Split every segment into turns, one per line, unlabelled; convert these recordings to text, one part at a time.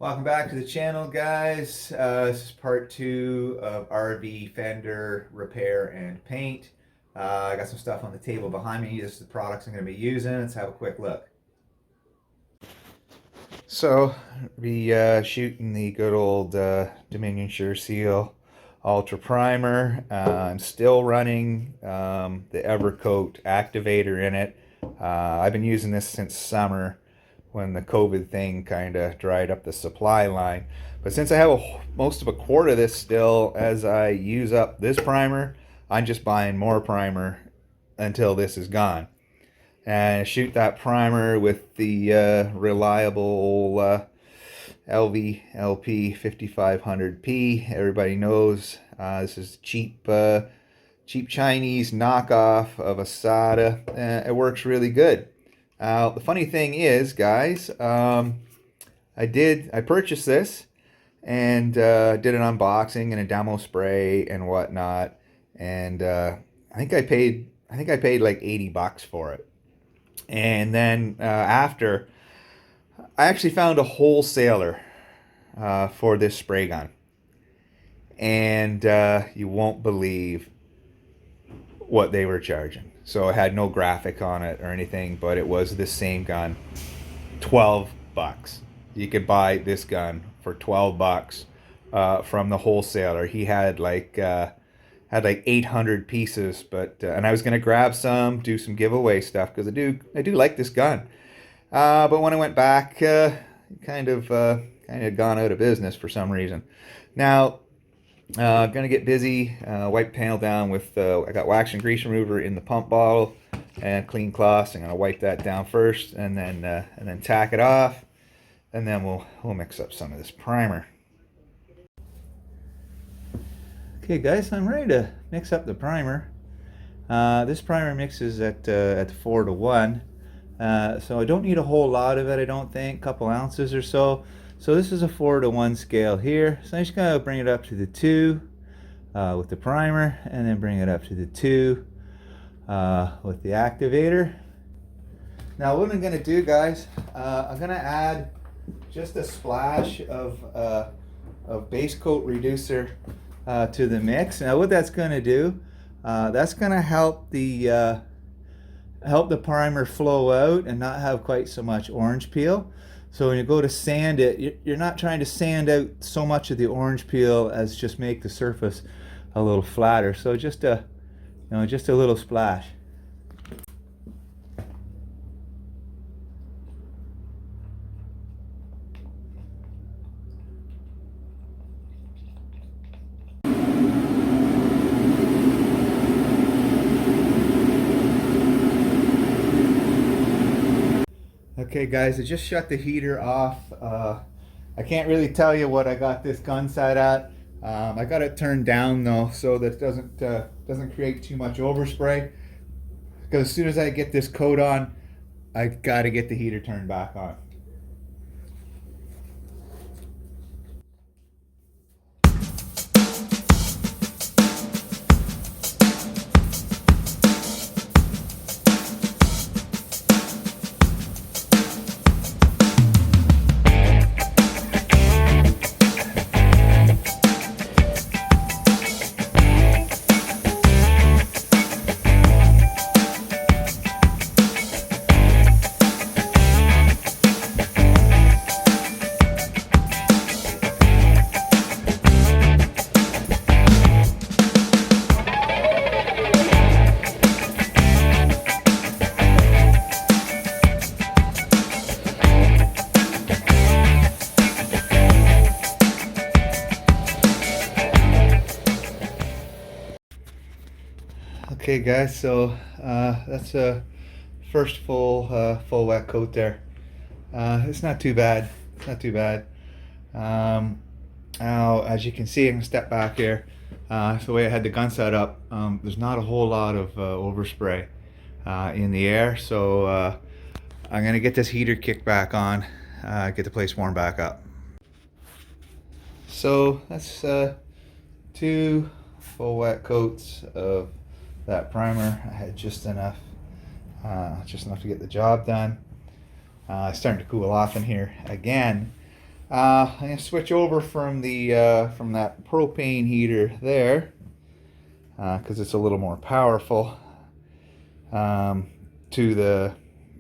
Welcome back to the channel, guys. This is part 2 of RV Fender repair and paint. I got some stuff on the table behind me. This is the products I'm going to be using. Let's have a quick look. So, shooting the good old Dominion Sure Seal Ultra Primer. I'm still running the Evercoat activator in it. I've been using this since summer, when the COVID thing kind of dried up the supply line. But since I have most of a quart of this still, as I use up this primer, I'm just buying more primer until this is gone. And shoot that primer with the reliable LV LP 5500P. Everybody knows this is cheap Chinese knockoff of a SATA. It works really good. The funny thing is, guys, I purchased this and did an unboxing and a demo spray and whatnot, and I think I paid like $80 for it. And then after, I actually found a wholesaler for this spray gun, and you won't believe what they were charging. So it had no graphic on it or anything, but it was the same gun. $12. You could buy this gun for $12 from the wholesaler. He had like 800 pieces, but and I was gonna grab some, do some giveaway stuff, because I do like this gun. But when I went back, kind of gone out of business for some reason. Now, gonna get busy, wipe panel down with, I got wax and grease remover in the pump bottle and clean cloths. I'm gonna wipe that down first and then tack it off, and then we'll mix up some of this primer. Okay, guys, I'm ready to mix up the primer. This primer mixes at 4-to-1, so I don't need a whole lot of it. I don't think, a couple ounces or so. So this is a 4-to-1 scale here. So I'm just going to bring it up to the 2 with the primer, and then bring it up to the 2 with the activator. Now what I'm going to do, guys, I'm going to add just a splash of base coat reducer to the mix. Now what that's going to do, that's going to help the primer flow out and not have quite so much orange peel. So when you go to sand it, you're not trying to sand out so much of the orange peel as just make the surface a little flatter. So just a little splash. Okay, guys, I just shut the heater off. I can't really tell you what I got this gun set at. I got it turned down though, so that it doesn't create too much overspray. Because as soon as I get this coat on, I got to get the heater turned back on. Okay, guys, so that's a first full wet coat there. It's not too bad. It's not too bad. Now, as you can see, I'm gonna step back here. So the way I had the gun set up, there's not a whole lot of overspray in the air. So I'm gonna get this heater kicked back on, get the place warmed back up. So that's 2 full wet coats of that primer. I had just enough to get the job done. It's starting to cool off in here again. I'm going to switch over from from that propane heater there, because it's a little more powerful, um, to the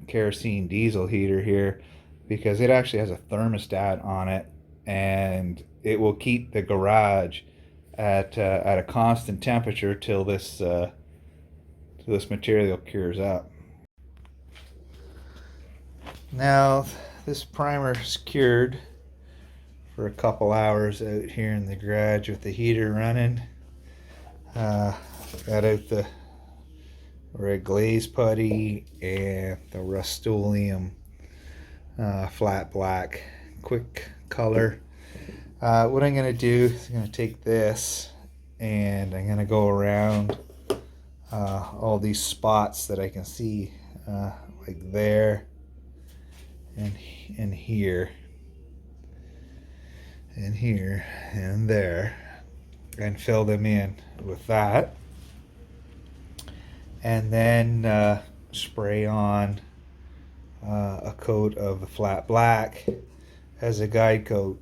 kerosene diesel heater here, because it actually has a thermostat on it, and it will keep the garage at a constant temperature till this material cures up. Now this primer is cured for a couple hours out here in the garage with the heater running. Got out the red glaze putty and the Rust-Oleum flat black quick color. What I'm going to do is I'm going to take this and I'm going to go around all these spots that I can see, like there and here and here and there, and fill them in with that, and then spray on a coat of the flat black as a guide coat.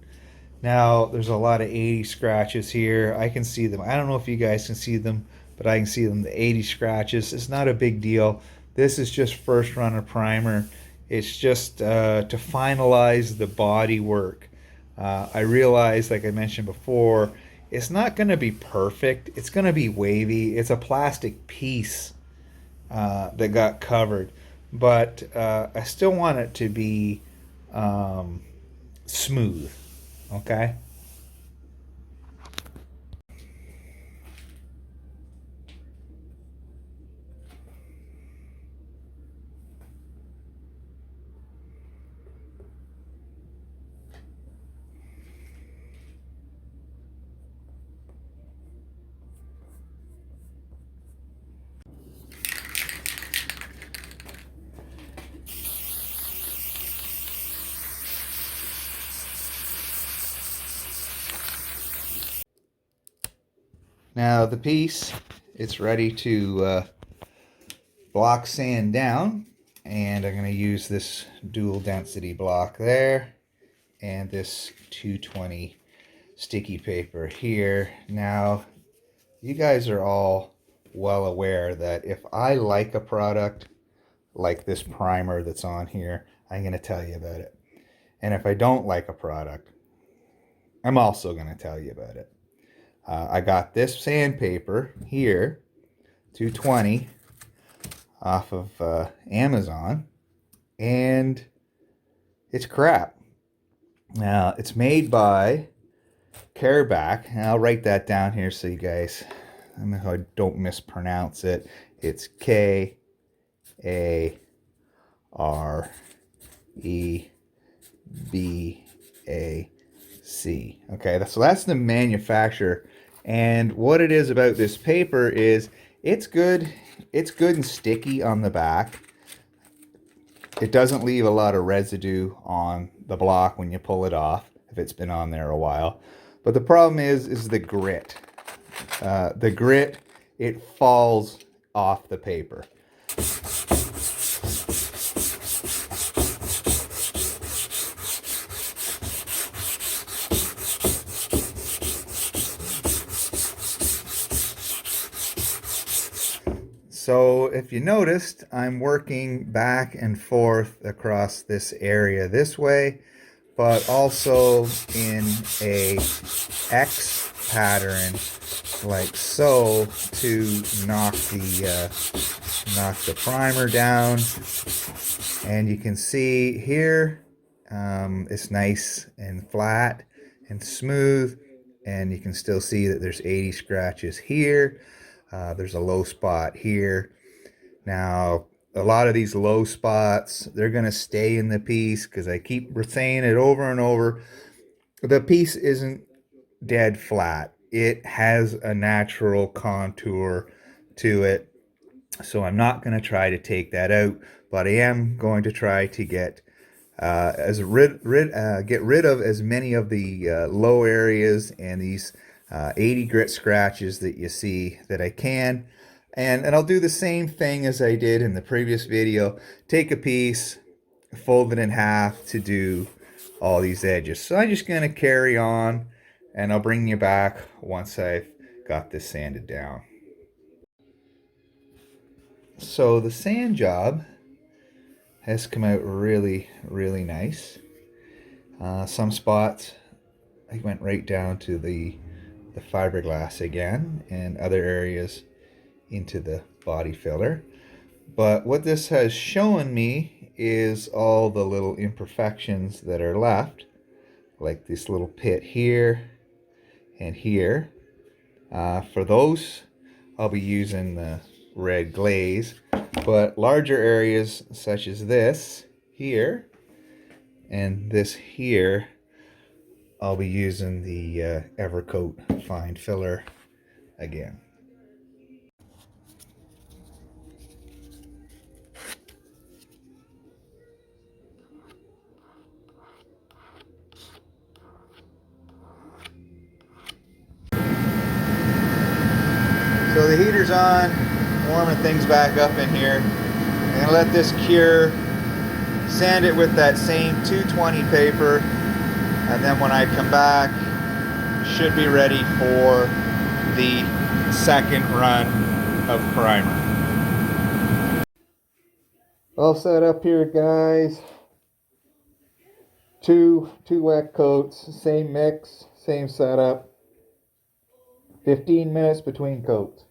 Now there's a lot of 80 scratches here. I can see them. I don't know if you guys can see them, but I can see them. The 80 scratches, it's not a big deal. This is just first run of primer. It's just to finalize the body work. I realize, like I mentioned before, it's not going to be perfect. It's going to be wavy. It's a plastic piece that got covered, but I still want it to be smooth. Okay. Now the piece, it's ready to block sand down, and I'm going to use this dual density block there and this 220 sticky paper here. Now you guys are all well aware that if I like a product like this primer that's on here, I'm going to tell you about it. And if I don't like a product, I'm also going to tell you about it. I got this sandpaper here, 220, off of Amazon, and it's crap. Now, it's made by Careback, and I'll write that down here so you guys, I don't know how I don't mispronounce it. It's K-A-R-E-B-A-C. Okay, so that's the manufacturer. And what it is about this paper is it's good and sticky on the back. It doesn't leave a lot of residue on the block when you pull it off, if it's been on there a while. But the problem is the grit. The grit, it falls off the paper. So if you noticed, I'm working back and forth across this area this way, but also in a X pattern like so to knock the primer down. And you can see here it's nice and flat and smooth, and you can still see that there's 80 scratches here. There's a low spot here. Now, a lot of these low spots, they're going to stay in the piece because I keep saying it over and over. The piece isn't dead flat. It has a natural contour to it. So I'm not going to try to take that out, but I am going to try to get get rid of as many of the low areas and these 80 grit scratches that you see that I can. And I'll do the same thing as I did in the previous video. Take a piece, fold it in half to do all these edges. So I'm just going to carry on, and I'll bring you back once I've got this sanded down. So the sand job has come out really, really nice. Some spots I went right down to the fiberglass again, and other areas into the body filler. But what this has shown me is all the little imperfections that are left, like this little pit here and here. For those, I'll be using the red glaze, but larger areas such as this here and this here, I'll be using the Evercoat fine filler again. So the heater's on, warming things back up in here. I'm gonna let this cure, sand it with that same 220 paper, and then when I come back, should be ready for the second run of primer. All set up here, guys. Two wet coats, same mix, same setup. 15 minutes between coats.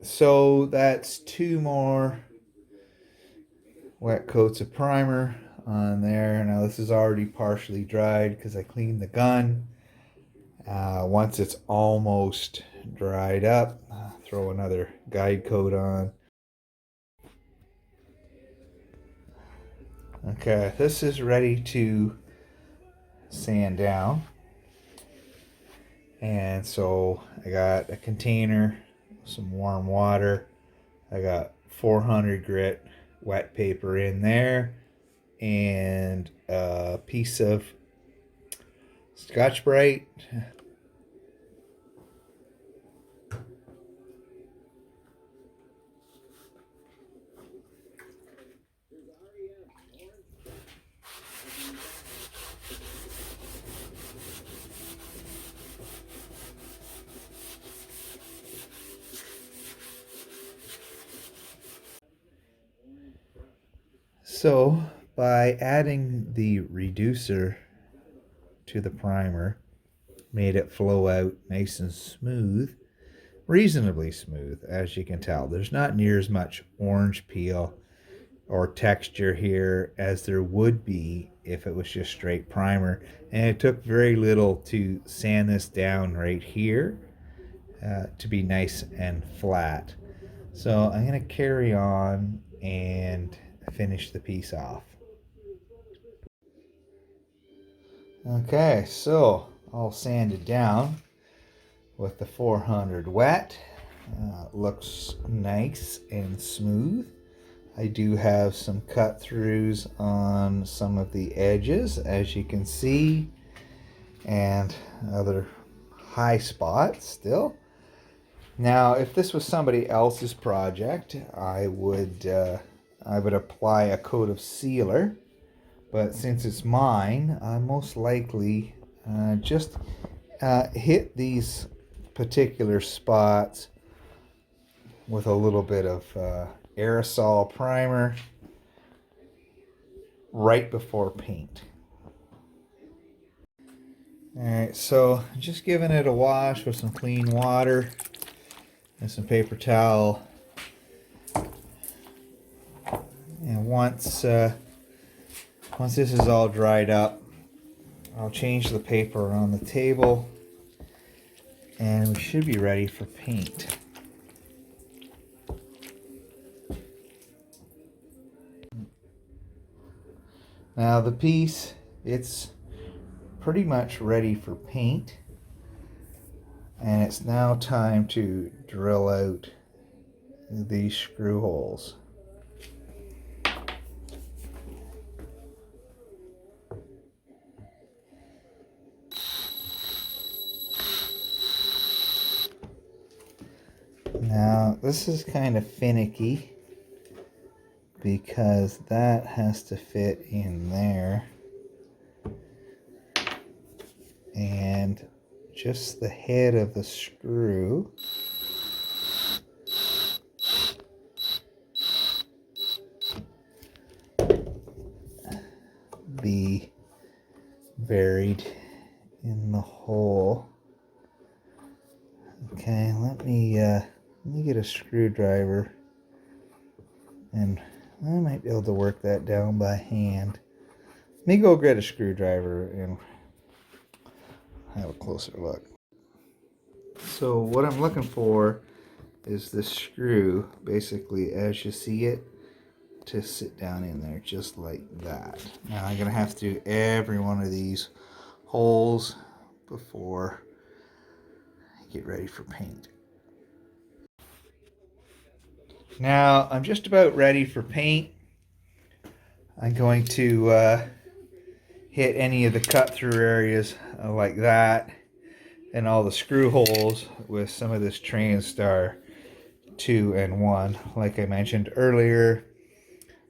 So that's two more wet coats of primer on there. Now this is already partially dried because I cleaned the gun. Once it's almost dried up, throw another guide coat on. Okay, this is ready to sand down. And so I got a container, some warm water. I got 400 grit wet paper in there and a piece of Scotch-Brite. So by adding the reducer to the primer, made it flow out nice and smooth, reasonably smooth, as you can tell. There's not near as much orange peel or texture here as there would be if it was just straight primer. And it took very little to sand this down right here to be nice and flat. So I'm going to carry on and finish the piece off. Okay, so all sanded down with the 400 wet. Looks nice and smooth. I do have some cut throughs on some of the edges, as you can see, and other high spots still. Now, if this was somebody else's project, I would apply a coat of sealer, but since it's mine, I most likely just hit these particular spots with a little bit of aerosol primer right before paint. Alright, so just giving it a wash with some clean water and some paper towel. And once Once this is all dried up, I'll change the paper on the table and we should be ready for paint. Now the piece, it's pretty much ready for paint, and it's now time to drill out these screw holes. Now this is kind of finicky because that has to fit in there, and just the head of the screw be buried in the hole. Okay, let me get a screwdriver, and I might be able to work that down by hand. Let me go get a screwdriver and have a closer look. So what I'm looking for is this screw, basically as you see it, to sit down in there just like that. Now I'm gonna have to do every one of these holes before I get ready for paint. Now I'm just about ready for paint. I'm going to hit any of the cut through areas like that, and all the screw holes with some of this Transtar 2-in-1. Like I mentioned earlier,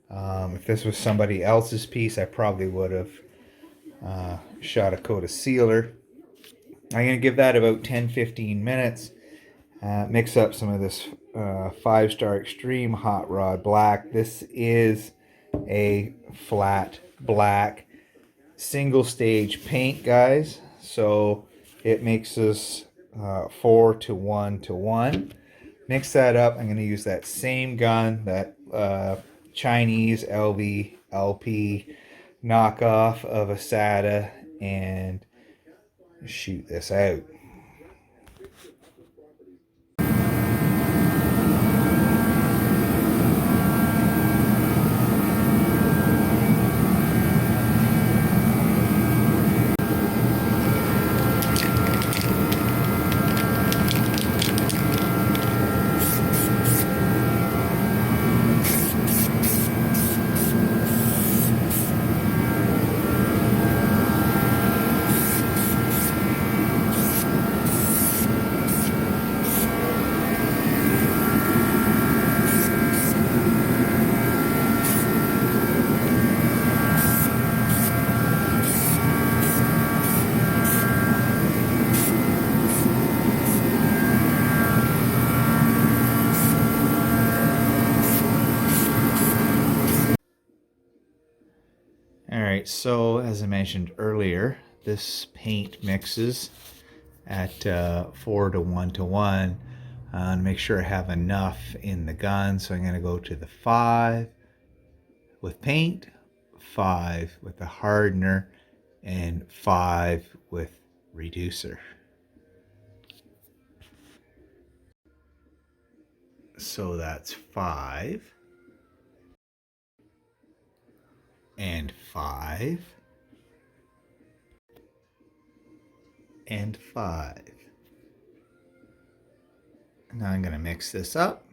if this was somebody else's piece, I probably would have shot a coat of sealer. I'm going to give that about 10-15 minutes. Mix up some of this 5-Star Extreme Hot Rod Black. This is a flat black single stage paint, guys, so it mixes 4 to 1 to 1. Mix that up. I'm going to use that same gun, that Chinese LV LP knockoff of a SATA, and shoot this out. Alright, so as I mentioned earlier, this paint mixes at 4 to 1 to 1. And make sure I have enough in the gun, so I'm going to go to the 5 with paint, 5 with the hardener, and 5 with reducer. So that's 5 and 5 and 5. Now I'm going to mix this up,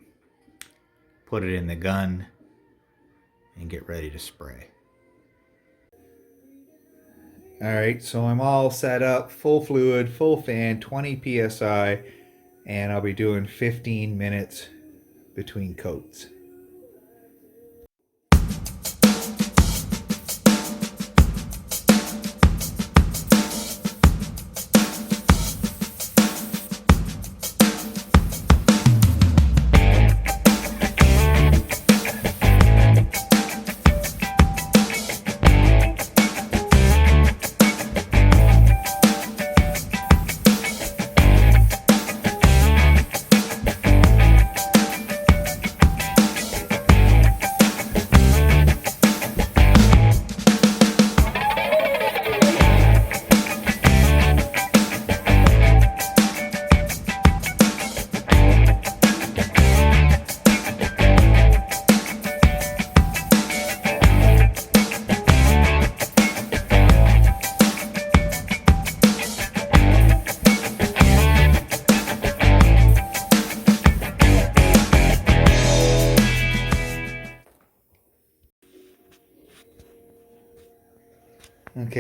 put it in the gun, and get ready to spray. Alright, so I'm all set up, full fluid, full fan, 20 psi, and I'll be doing 15 minutes between coats.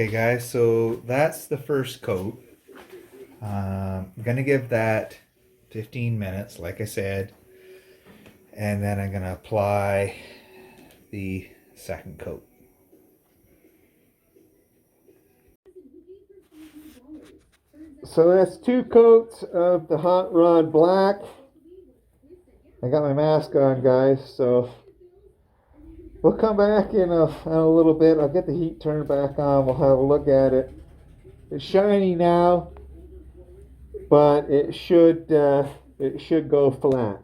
Okay, guys, so that's the first coat. I'm gonna give that 15 minutes, like I said, and then I'm gonna apply the second coat.
So that's 2 coats of the Hot Rod Black. I got my mask on, guys, so we'll come back in a little bit. I'll get the heat turned back on. We'll have a look at it. It's shiny now, but it should go flat.